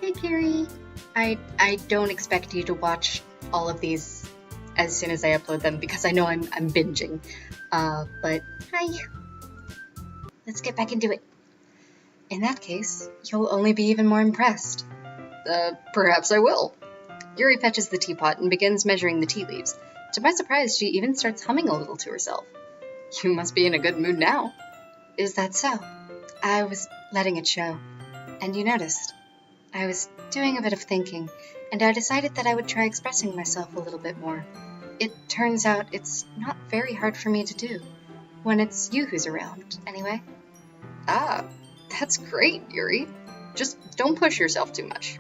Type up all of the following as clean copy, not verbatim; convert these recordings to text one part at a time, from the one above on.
Hey, Kiri. I don't expect you to watch all of these as soon as I upload them because I know I'm binging. But hi. Let's get back into it. In that case, you'll only be even more impressed. Perhaps I will. Yuri fetches the teapot and begins measuring the tea leaves. To my surprise, she even starts humming a little to herself. You must be in a good mood now. Is that so? I was letting it show. And you noticed. I was doing a bit of thinking, and I decided that I would try expressing myself a little bit more. It turns out it's not very hard for me to do, when it's you who's around, anyway. Ah, that's great, Yuri. Just don't push yourself too much.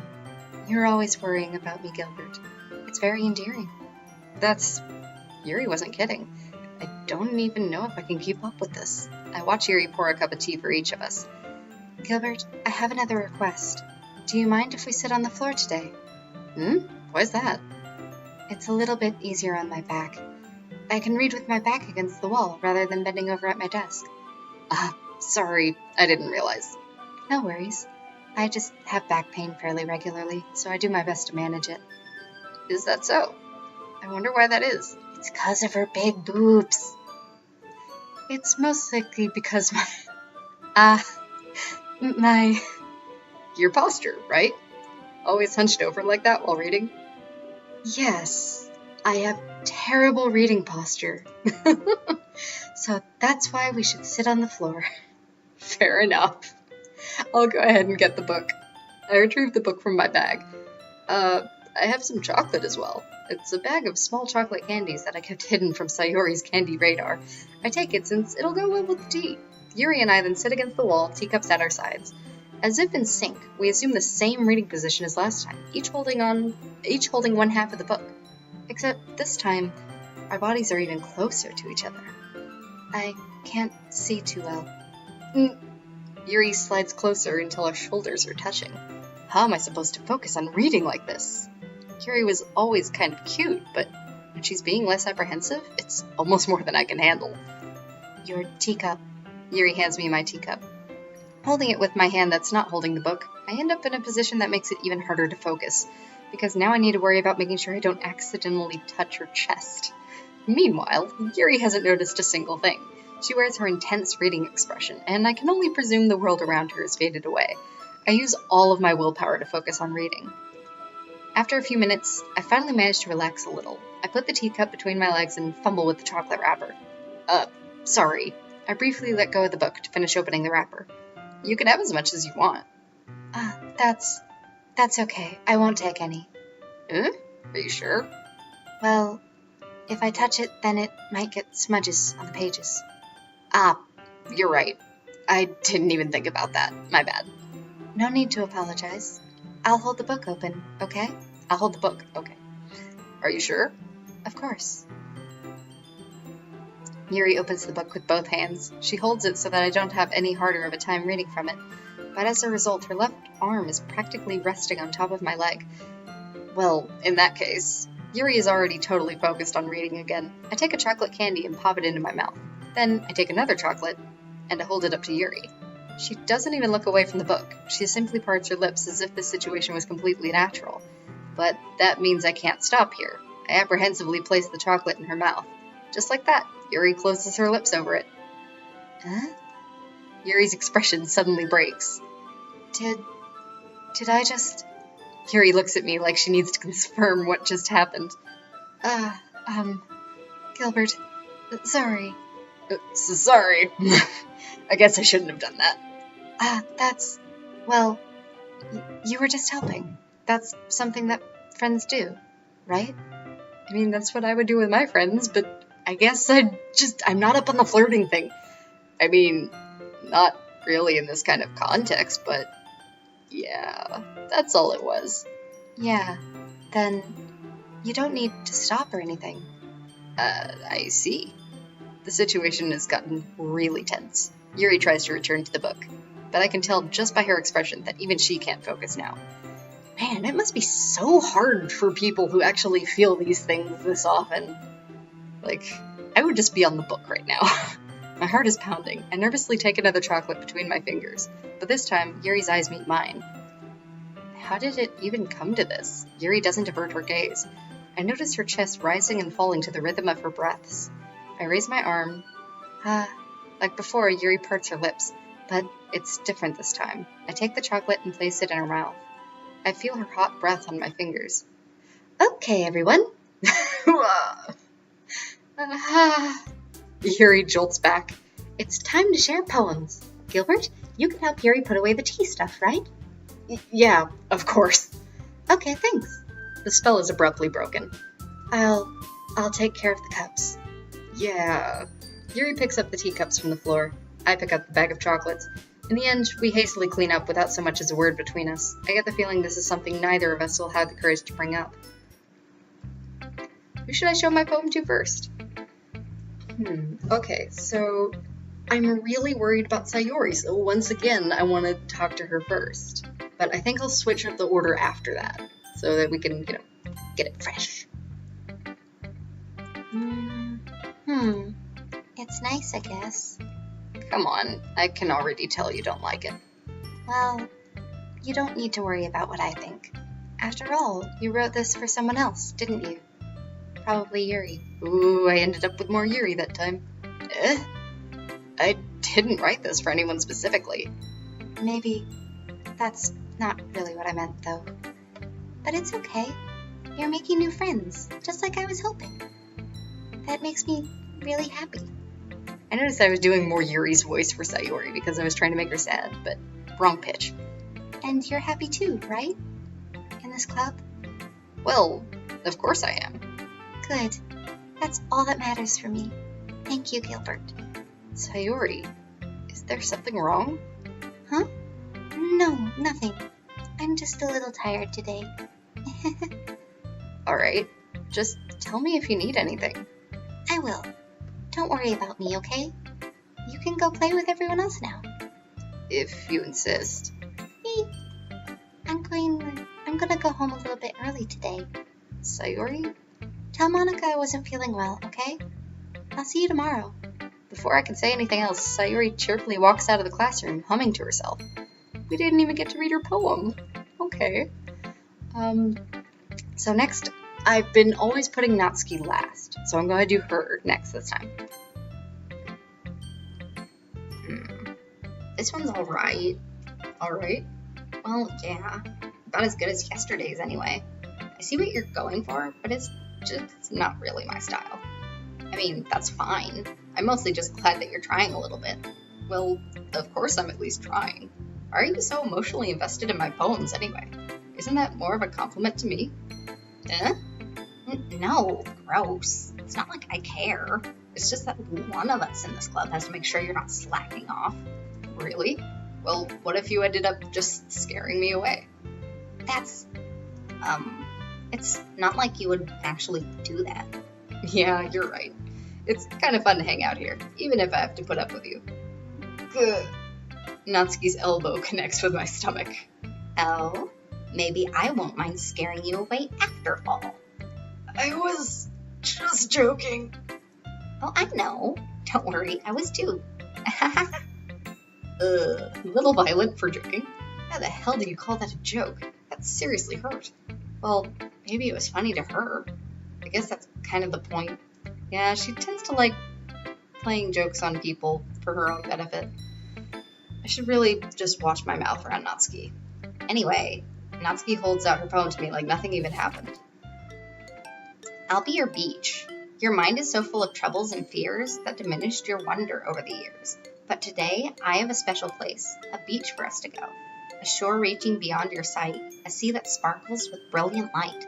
You're always worrying about me, Gilbert. It's very endearing. Yuri wasn't kidding. I don't even know if I can keep up with this. I watch Yuri pour a cup of tea for each of us. Gilbert, I have another request. Do you mind if we sit on the floor today? Why's that? It's a little bit easier on my back. I can read with my back against the wall rather than bending over at my desk. Sorry, I didn't realize. No worries. I just have back pain fairly regularly, so I do my best to manage it. Is that so? I wonder why that is. It's 'cause of her big boobs. It's most likely because my... Your posture, right? Always hunched over like that while reading? Yes, I have terrible reading posture. So that's why we should sit on the floor. Fair enough. I'll go ahead and get the book. I retrieved the book from my bag. I have some chocolate as well. It's a bag of small chocolate candies that I kept hidden from Sayori's candy radar. I take it since it'll go well with the tea. Yuri and I then sit against the wall, teacups at our sides. As if in sync, we assume the same reading position as last time, each holding one half of the book. Except this time, our bodies are even closer to each other. I can't see too well. Yuri slides closer until our shoulders are touching. How am I supposed to focus on reading like this? Yuri was always kind of cute, but when she's being less apprehensive, it's almost more than I can handle. Your teacup. Yuri hands me my teacup. Holding it with my hand that's not holding the book, I end up in a position that makes it even harder to focus, because now I need to worry about making sure I don't accidentally touch her chest. Meanwhile, Yuri hasn't noticed a single thing. She wears her intense reading expression, and I can only presume the world around her has faded away. I use all of my willpower to focus on reading. After a few minutes, I finally manage to relax a little. I put the teacup between my legs and fumble with the chocolate wrapper. Sorry. I briefly let go of the book to finish opening the wrapper. You can have as much as you want. That's okay. I won't take any. Are you sure? Well, if I touch it, then it might get smudges on the pages. You're right. I didn't even think about that. My bad. No need to apologize. I'll hold the book open, okay? I'll hold the book, okay. Are you sure? Of course. Yuri opens the book with both hands. She holds it so that I don't have any harder of a time reading from it, but as a result, her left arm is practically resting on top of my leg. Well, in that case, Yuri is already totally focused on reading again. I take a chocolate candy and pop it into my mouth. Then I take another chocolate, and I hold it up to Yuri. She doesn't even look away from the book. She simply parts her lips as if this situation was completely natural. But that means I can't stop here. I apprehensively place the chocolate in her mouth. Just like that, Yuri closes her lips over it. Huh? Yuri's expression suddenly breaks. Did I just... Yuri looks at me like she needs to confirm what just happened. Gilbert, sorry. Sorry. I guess I shouldn't have done that. Well, you were just helping. That's something that friends do, right? I mean, that's what I would do with my friends, but I guess I'm not up on the flirting thing. I mean, not really in this kind of context, but yeah, that's all it was. Yeah, then you don't need to stop or anything. I see. The situation has gotten really tense. Yuri tries to return to the book, but I can tell just by her expression that even she can't focus now. Man, it must be so hard for people who actually feel these things this often. Like, I would just be on the book right now. My heart is pounding. I nervously take another chocolate between my fingers, but this time, Yuri's eyes meet mine. How did it even come to this? Yuri doesn't avert her gaze. I notice her chest rising and falling to the rhythm of her breaths. I raise my arm. Like before, Yuri parts her lips, but it's different this time. I take the chocolate and place it in her mouth. I feel her hot breath on my fingers. Okay, everyone. Yuri jolts back. It's time to share poems. Gilbert, you can help Yuri put away the tea stuff, right? Yeah, of course. Okay, thanks. The spell is abruptly broken. I'll take care of the cups. Yeah. Yuri picks up the teacups from the floor. I pick up the bag of chocolates. In the end, we hastily clean up without so much as a word between us. I get the feeling this is something neither of us will have the courage to bring up. Who should I show my poem to first? Okay, so I'm really worried about Sayori, so once again, I want to talk to her first. But I think I'll switch up the order after that, so that we can, get it fresh. It's nice, I guess. Come on, I can already tell you don't like it. Well, you don't need to worry about what I think. After all, you wrote this for someone else, didn't you? Probably Yuri. Ooh, I ended up with more Yuri that time. I didn't write this for anyone specifically. Maybe that's not really what I meant, though. But it's okay. You're making new friends, just like I was hoping. That makes me really happy. I noticed I was doing more Yuri's voice for Sayori because I was trying to make her sad, but wrong pitch. And you're happy too, right? In this club? Well, of course I am. Good. That's all that matters for me. Thank you, Gilbert. Sayori, is there something wrong? Huh? No, nothing. I'm just a little tired today. Alright, just tell me if you need anything. I will. Don't worry about me, okay? You can go play with everyone else now. If you insist. I'm gonna go home a little bit early today. Sayori? Tell Monica I wasn't feeling well, okay? I'll see you tomorrow. Before I can say anything else, Sayori cheerfully walks out of the classroom, humming to herself. We didn't even get to read her poem. Okay. So next, I've been always putting Natsuki last, so I'm going to do her next this time. This one's alright. Alright? Well, yeah. About as good as yesterday's anyway. I see what you're going for, but it's just not really my style. I mean, that's fine. I'm mostly just glad that you're trying a little bit. Well, of course I'm at least trying. Why are you so emotionally invested in my poems anyway? Isn't that more of a compliment to me? No, gross. It's not like I care. It's just that one of us in this club has to make sure you're not slacking off. Really? Well, what if you ended up just scaring me away? That's, it's not like you would actually do that. Yeah, you're right. It's kind of fun to hang out here, even if I have to put up with you. Good. Natsuki's elbow connects with my stomach. Oh, maybe I won't mind scaring you away after all. I was just joking. Oh, I know. Don't worry, I was too. A little violent for joking. How the hell do you call that a joke? That seriously hurt. Well, maybe it was funny to her. I guess that's kind of the point. Yeah, she tends to like playing jokes on people for her own benefit. I should really just watch my mouth around Natsuki. Anyway, Natsuki holds out her poem to me like nothing even happened. I'll be your beach. Your mind is so full of troubles and fears that diminished your wonder over the years. But today, I have a special place, a beach for us to go. A shore reaching beyond your sight, a sea that sparkles with brilliant light.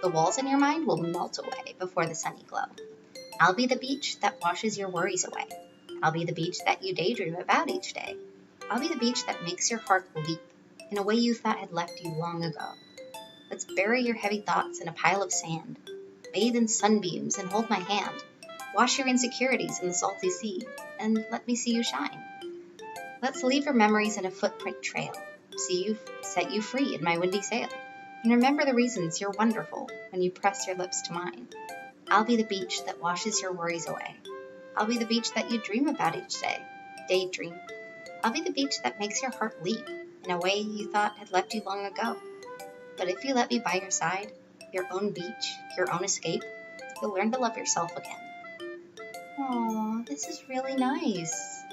The walls in your mind will melt away before the sunny glow. I'll be the beach that washes your worries away. I'll be the beach that you daydream about each day. I'll be the beach that makes your heart leap in a way you thought had left you long ago. Let's bury your heavy thoughts in a pile of sand. Bathe in sunbeams and hold my hand. Wash your insecurities in the salty sea, and let me see you shine. Let's leave your memories in a footprint trail. Set you free in my windy sail. And remember the reasons you're wonderful when you press your lips to mine. I'll be the beach that washes your worries away. I'll be the beach that you dream about each day. Daydream. I'll be the beach that makes your heart leap in a way you thought had left you long ago. But if you let me by your side, your own beach, your own escape, you'll learn to love yourself again. Aw, this is really nice.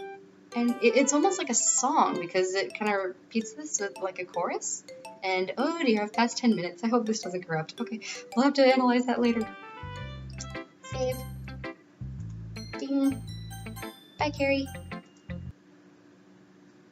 And it's almost like a song because it kind of repeats this with like a chorus. And oh dear, I've passed 10 minutes. I hope this doesn't corrupt. Okay, we'll have to analyze that later. Save. Ding. Bye, Carrie.